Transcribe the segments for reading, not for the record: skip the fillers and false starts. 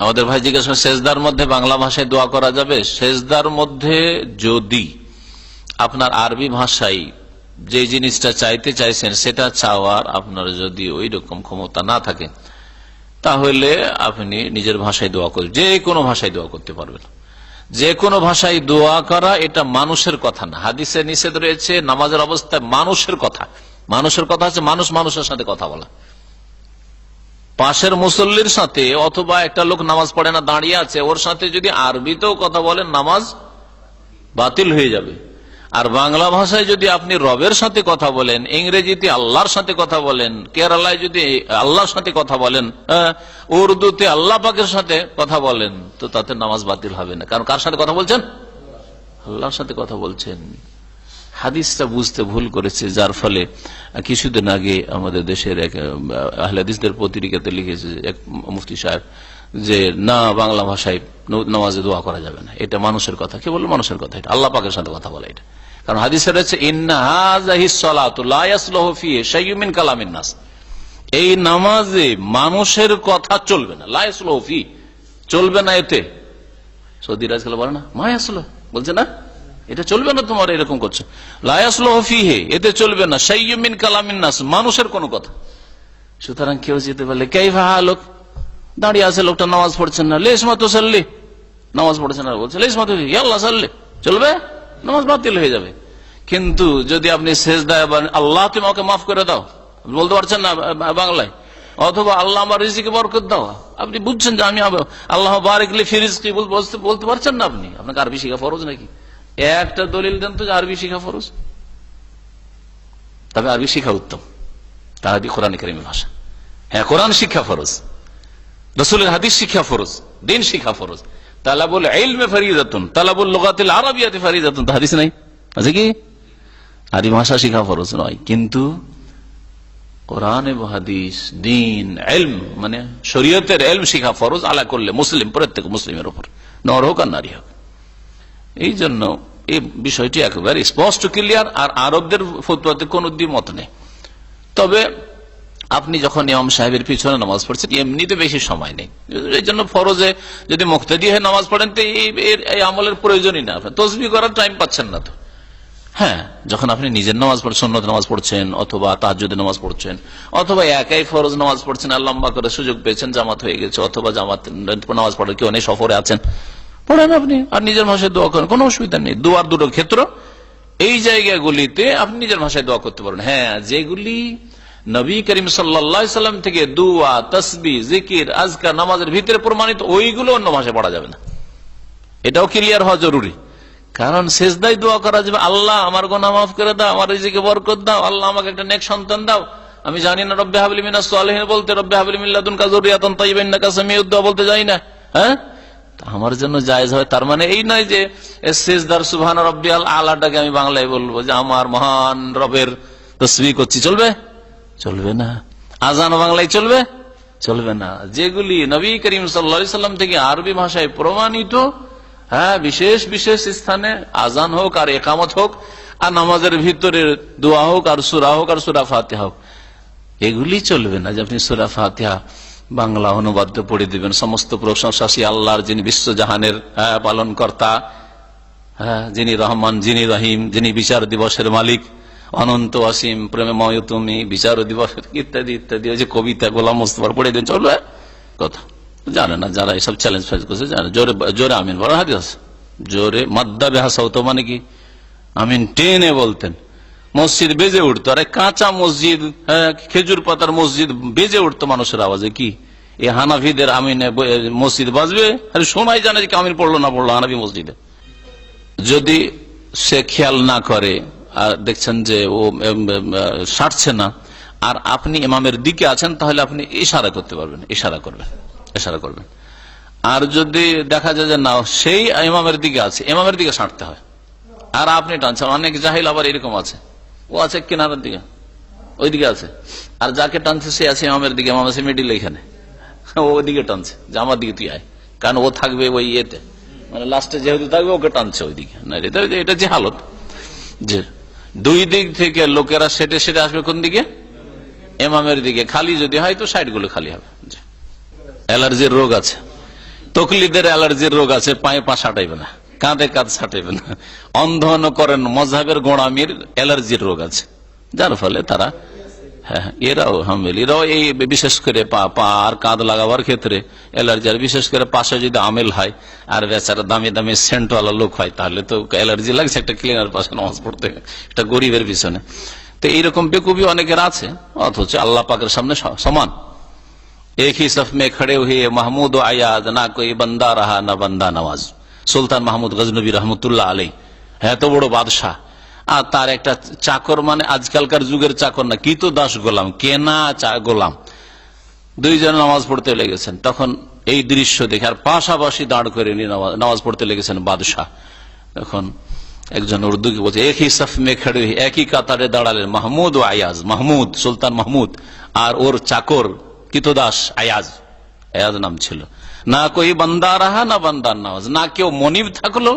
আমাদের ভাই জিজ্ঞাসা, সেজদার মধ্যে বাংলা ভাষায় দোয়া করা যাবে? সেজদার মধ্যে যদি আপনার আরবি ভাষায় যে জিনিসটা চাইতে চাইছেন সেটা চাওয়ার আপনার যদি ওই রকম ক্ষমতা না থাকে, তাহলে আপনি নিজের ভাষায় দোয়া করবেন। যে কোনো ভাষায় দোয়া করতে পারবেন। যে কোনো ভাষায় দোয়া করা এটা মানুষের কথা না। হাদিসে নিষেধ রয়েছে নামাজের অবস্থায় মানুষের কথা। মানুষের কথা হচ্ছে মানুষ মানুষের সাথে কথা বলা। পাশের মুসল্লির সাথে অথবা একটা লোক নামাজ পড়ে না, দাঁড়িয়ে আছে, ওর সাথে যদি আরবিতেও কথা বলেন নামাজ বাতিল হয়ে যাবে। আর বাংলা ভাষায় যদি আপনি রবের সাথে কথা বলেন, ইংরেজিতে আল্লাহর সাথে কথা বলেন, কেরালায় যদি আল্লাহর সাথে কথা বলেন, উর্দুতে আল্লাহ পাকের সাথে কথা বলেন, তো তাতে নামাজ বাতিল হবে না। কারণ কার সাথে কথা বলছেন? আল্লাহর সাথে কথা বলছেন। হাদিসটা বুঝতে ভুল করেছে, যার ফলে কিছুদিন আগে আমাদের দেশের এক আহলে হাদিসদের পত্রিকাতে লিখেছে এক মুফতি সাহেব যে না, বাংলা ভাষায় নামাজে দোয়া করা যাবে না, এটা মানুষের কথা। কে বলল মানুষের কথা? এটা আল্লাহ পাকের সাথে কথা বলা। এটা কারণ হাদিসে রয়েছে ইন্না হাযিহিস সালাতু লা ইয়াসলুহু ফিহি শাইউম মিন কালামিন নাস, এই নামাজে মানুষের কথা চলবে না। লা ইয়াসলুহু ফিহি, চলবে না এতে। সৌদি রাজকাল বলে না মা ইয়াসলুহু, বলছে না এটা চলবে না, তোমার এরকম করছো। লা ইয়াসলুহু ফিহি, এতে চলবে না। শাইউম মিন কালামিন নাস, মানুষের কোন কথা। সুতরাং কেউ যেতে বলে কাইফা হালুক, দাঁড়িয়ে আছে লোকটা, নামাজ পড়ছেন না, লেস মাতো সাল্লি, নামাজ পড়ছেন না, বলছে লেস মাতো ইয়াল্লাহ সাল্লি, চলবে? নামাজ বাতিল হয়ে যাবে। কিন্তু যদি আপনি সেজদায় আল্লাহ তুমি আমাকে মাফ করে দাও, বলতে পারছেন না বাংলায়, অথবা আল্লাহ আমার রিজিকে বরকত দাও, আপনি বুঝছেন যে আমি আল্লাহ বারিক লি ফি রিজকি বলতে পারছেন না, আপনি আপনাকে আরবি শিখা ফরজ নাকি? একটা দলিল দেন তো আরবি শিখা ফরজ। তবে আরবি শিখা উত্তম, তার আদি কোরআন কারীমের ভাষা। হ্যাঁ, কোরআন শিক্ষা ফরজ, রাসূলের হাদিস শিক্ষা ফরজ, দিন শিক্ষা ফরজ। তালাবুল ইলমি ফরিদাতুন, তালাবুল লুগাতিল আরাবিয়াতি ফরিদাতুন, হাদিস নাই আছে কি? আরবি ভাষা শিক্ষা ফরজ নয়, কিন্তু কোরআন এবং হাদিস, দিন, ইলম মানে শরীয়তের ইলম শিক্ষা ফরজ আলা করলে মুসলিম, প্রত্যেক মুসলিমের উপর, নর হোক আর নারী হোক। এই জন্য এই বিষয়টি একেবারে স্পষ্ট ক্লিয়ার। আর আরবদের ফতোয়াতে কোন দ্বিমত নেই। তবে আপনি যখন ইমাম সাহেবের পিছনে নামাজ পড়ছেন, এমনিতে বেশি সময় নেই, এই জন্য ফরজে যদি মুক্তাদি হয়ে নামাজ পড়েন তো এই আমলের প্রয়োজনই না, তসবিহ করার টাইম পাচ্ছেন না তো। হ্যাঁ, যখন আপনি নিজের নামাজ পড়ছেন, সুন্নত নামাজ পড়ছেন, অথবা তাহাজ্জুদের নামাজ পড়ছেন, অথবা একাই ফরজ নামাজ পড়ছেন, আর লম্বা করে সুযোগ পেয়েছেন, জামাত হয়ে গেছে, অথবা জামাত নামাজ পড়ার কেউ নেই, সফরে আছেন, পড়েন আপনি, আর নিজের ভাষায় দোয়া করেন, কোনো অসুবিধা নেই। দোয়ার দুটো ক্ষেত্র, এই জায়গাগুলিতে আপনি নিজের ভাষায় দোয়া করতে পারেন। হ্যাঁ, যেগুলি নবী করিম সাল্লাল্লাহু আলাইহি সাল্লাম থেকে দুয়া, তাসবিহ, জিকির, আজকার, নামাজের ভিতরে প্রমাণিত, ওইগুলো অন্য ভাষায় পড়া যাবে না। এটাও ক্লিয়ার হওয়া জরুরি। কারণ সেজদায় দোয়া করা যাবে, আল্লাহ আমার গুনাহ মাফ করে দাও, আমার রিজিকে বরকত দাও, আল্লাহ আমাকে একটা নেক সন্তান দাও, আমি জানি না রব্বি হাবলি মিনাস সালিহিন বলতে, রব্বি হাবলি মিন লাদুনকা যুররিয়াতান তাইয়্যিবাতান ইন্নাকা সামিউদ দুআ বলতে যাই না। হ্যাঁ, আমার জন্য জায়েজ হয়, তার মানে এই নয় যে সেজদার সুবহান রাব্বিয়াল আলাটাকে আমি বাংলায় বলবো যে আমার মহান রবের তাসবিহ করছি, চলবে? চলবে না। আজান বাংলায় চলবে? চলবে না। যেগুলি নবী করিম সাল্লাল্লাহু আলাইহি সাল্লাম থেকে আরবি ভাষায় প্রমাণিত, হ্যাঁ, বিশেষ বিশেষ স্থানে আজান হোক আর ইকামত হোক, আর নামাজের ভিতরে দোয়া হোক, আর সূরা হোক, আর সূরা ফাতিহা হোক, এগুলি চলবে না যে আপনি সূরা ফাতিহা বাংলা অনুবাদ পড়ে দিবেন। সমস্ত প্রশংসা সেই আল্লাহর, যিনি বিশ্বজাহানের পালন কর্তা, যিনি রহমান, যিনি রহিম, যিনি বিচার দিবসের মালিক, অনন্ত অসীম প্রেমময় তুমি, বিচার দিবস, ইত্যাদি ইত্যাদি। ওই যে কবিতা গোলাম মোস্তফার পড়ে দিন, চলবে? কথা জানে না যারা এসব চ্যালেঞ্জ ফেস করছে, জানে জোরে জোরে আমিন বড় হাদিস আছে, জোরে মাদ্দা বেহাসা হতো, মানে কি আমিন টেনে বলতেন, মসজিদ বেজে উঠতো। আরে কাঁচা মসজিদ, খেজুর পাতার মসজিদ বেজে উঠতো মানুষের আওয়াজে। কি এই হানাফিদের আমিনে মসজিদ বাজবে? আরে শোনাই জানে যে আমিন পড়লো না পড়লো হানাফি মসজিদে। যদি সে খেয়াল না করে আর দেখছেন যে ও সারছে না, আর আপনি ইমামের দিকে আছেন, তাহলে আপনি ইশারা করতে পারবেন, ইশারা করবেন। আর যদি দেখা যায় যে না, সেই ইমামের দিকে আছে, ইমামের দিকে সারতে হয়, আর আপনি টানছেন। অনেক জাহিল আবার এরকম আছে, ও আছে কিনারের দিকে, ওইদিকে আছে, আর যাকে টানছে সে আছে ইমামের দিকে, ইমাম আছে মিডিল, এখানে ওইদিকে টানছে যে আমার দিকে তুই আয়, কারণ ও থাকবে ওই ইয়েতে, মানে লাস্টে যেহেতু থাকবে ওকে টানছে ওইদিকে। না, এটা যে হালত, যে দুই দিক থেকে লোকেরা সেটে সেটে আসবে কোন দিকে? ইমামের দিকে। খালি যদি হয় তো সাইড গুলো খালি হবে। অ্যালার্জির রোগ আছে, তকলিদের অ্যালার্জির রোগ আছে, পায়ে পা ছাটাইবে না, কাঁধে কাঁধ ছাটাইবে না। অন্ধন করেন মজহাবের গোড়ামির অ্যালার্জির রোগ আছে, যার ফলে তারা এরাও এই বিশেষ করে পা আর কাঁধ লাগাবার ক্ষেত্রে অ্যালার্জি, আর বিশেষ করে পাশে যদি আমেল হয় আর বেচারা দামি দামি সেন্টওয়ালা লোক হয়, তাহলে তো অ্যালার্জি লাগছে একটা ক্লিনার পাশে নামাজ পড়তে, একটা গরিবের পিছনে। তো এইরকম বেকুবি অনেকের আছে, অথচ আল্লাহ পাকের সামনে সমান। एक ही सफ में खड़े हुए महमूद आयाज ना कोई बंदा रहा ना बंदा नवाज। সুলতান মাহমুদ গজনবী রহমতুল্লাহ আলাই, হ্যাঁ তো বড় বাদশাহ, আর তার একটা চাকর, মানে আজকালকার যুগের চাকর না, কি তো দাস গোলাম, কেনা গোলাম, দুইজন নামাজ পড়তে লেগেছেন। তখন এই দৃশ্য দেখে আর পাশাপাশি দাঁড় করে নিয়ে নামাজ পড়তে লেগেছেন বাদশাহ। তখন একজন উর্দু কি বলছে, একই সফ মে খড়ে একই কাতারে দাঁড়ালেন মাহমুদ ও আয়াজ, মাহমুদ সুলতান মাহমুদ আর ওর চাকর কিতদাস আয়াজ, আয়াজ নাম ছিল। না কই বান্দা রাহা না বান্দার নামাজ, না কেউ মনিব থাকলো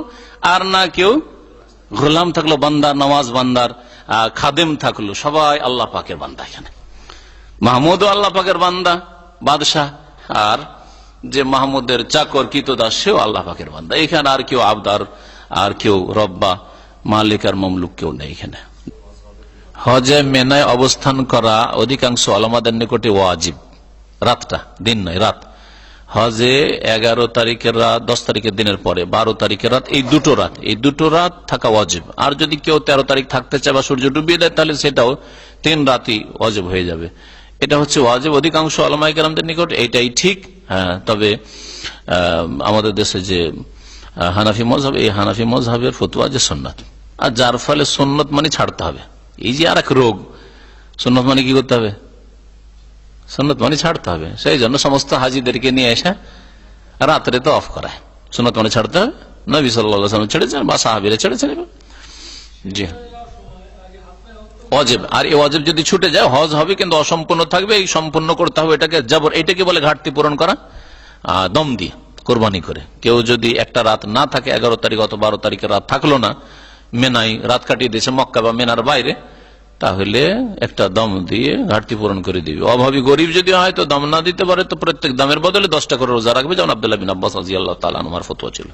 আর না কেউ গোলাম থাকলো, বান্দার নামাজ বান্দার খাদেম থাকলো, সবাই আল্লাহ পাকের বান্দা। এখানে মাহমুদ আল্লাহ পাকের বান্দা বাদশাহ, আর যে মাহমুদের চাকর কিতদাস সেও আল্লাহ পাকের বান্দা। এখানে আর কেউ আবদার, আর কেউ রব্বা মালিক আর মমলুক কেউ নেই। এখানে হজে মেনায় অবস্থান করা অধিকাংশ আলেমদের নিকটে ওয়াজিব, রাতটা, দিন নয় রাত। হজে 11 তারিখের রাত, 10 তারিখের দিনের পরে 12 তারিখের রাত, এই দুটো রাত থাকা ওয়াজিব। আর যদি কেউ 13 তারিখ থাকতে চায় বা সূর্য ডুবিয়ে দেয়, তাহলে সেটাও 3 রাতই ওয়াজিব হয়ে যাবে। এটা হচ্ছে ওয়াজিব অধিকাংশ উলামায়ে কেরামদের নিকট, এইটাই ঠিক। হ্যাঁ, তবে আমাদের দেশে যে হানাফি মযহাব, এই হানাফি মযহাবের ফতোয়া যে সুন্নাত, আর যার ফলে সুন্নত মানে ছাড়তে হবে। এই যে আর এক রোগ, সুন্নত মানে কি করতে হবে, সুন্নত মানে ছাড়তে হবে। সেই জন্য সমস্ত হাজিদেরকে নিয়ে এসে রাত্রে তো অফ করায়, সুন্নত মানে ছাড়তে হবে। নবী সাল্লাল্লাহু আলাইহি ওয়াসাল্লাম ছেড়েছেন বা সাহাবীরা ছেড়েছেন। জি ওয়াজিব, আর এই ওয়াজিব যদি ছুটে যায় হজ হবে কিন্তু অসম্পূর্ণ থাকবে, এই সম্পূর্ণ করতে হবে। এটাকে জবর, এটাকে বলে ঘাটতি পূরণ করা দম দিয়ে, কোরবানি করে। কেউ যদি একটা রাত না থাকে, 11 তারিখ অথবা 12 তারিখের রাত থাকলো না, মেনাই রাত কাটিয়ে দিয়েছে মক্কা বা মেনার বাইরে, তাহলে একটা দম দিয়ে ঘাটতি পূরণ করে দিবে। অভাবী গরিব যদি হয় তো দম না দিতে পারে, তো প্রত্যেক দামের বদলে 10টা করে রোজা রাখবে, যেমন আব্দুল্লাহ বিন আব্বাস রাদিয়াল্লাহু তাআলা আনহুর ফতোয়া ছিল।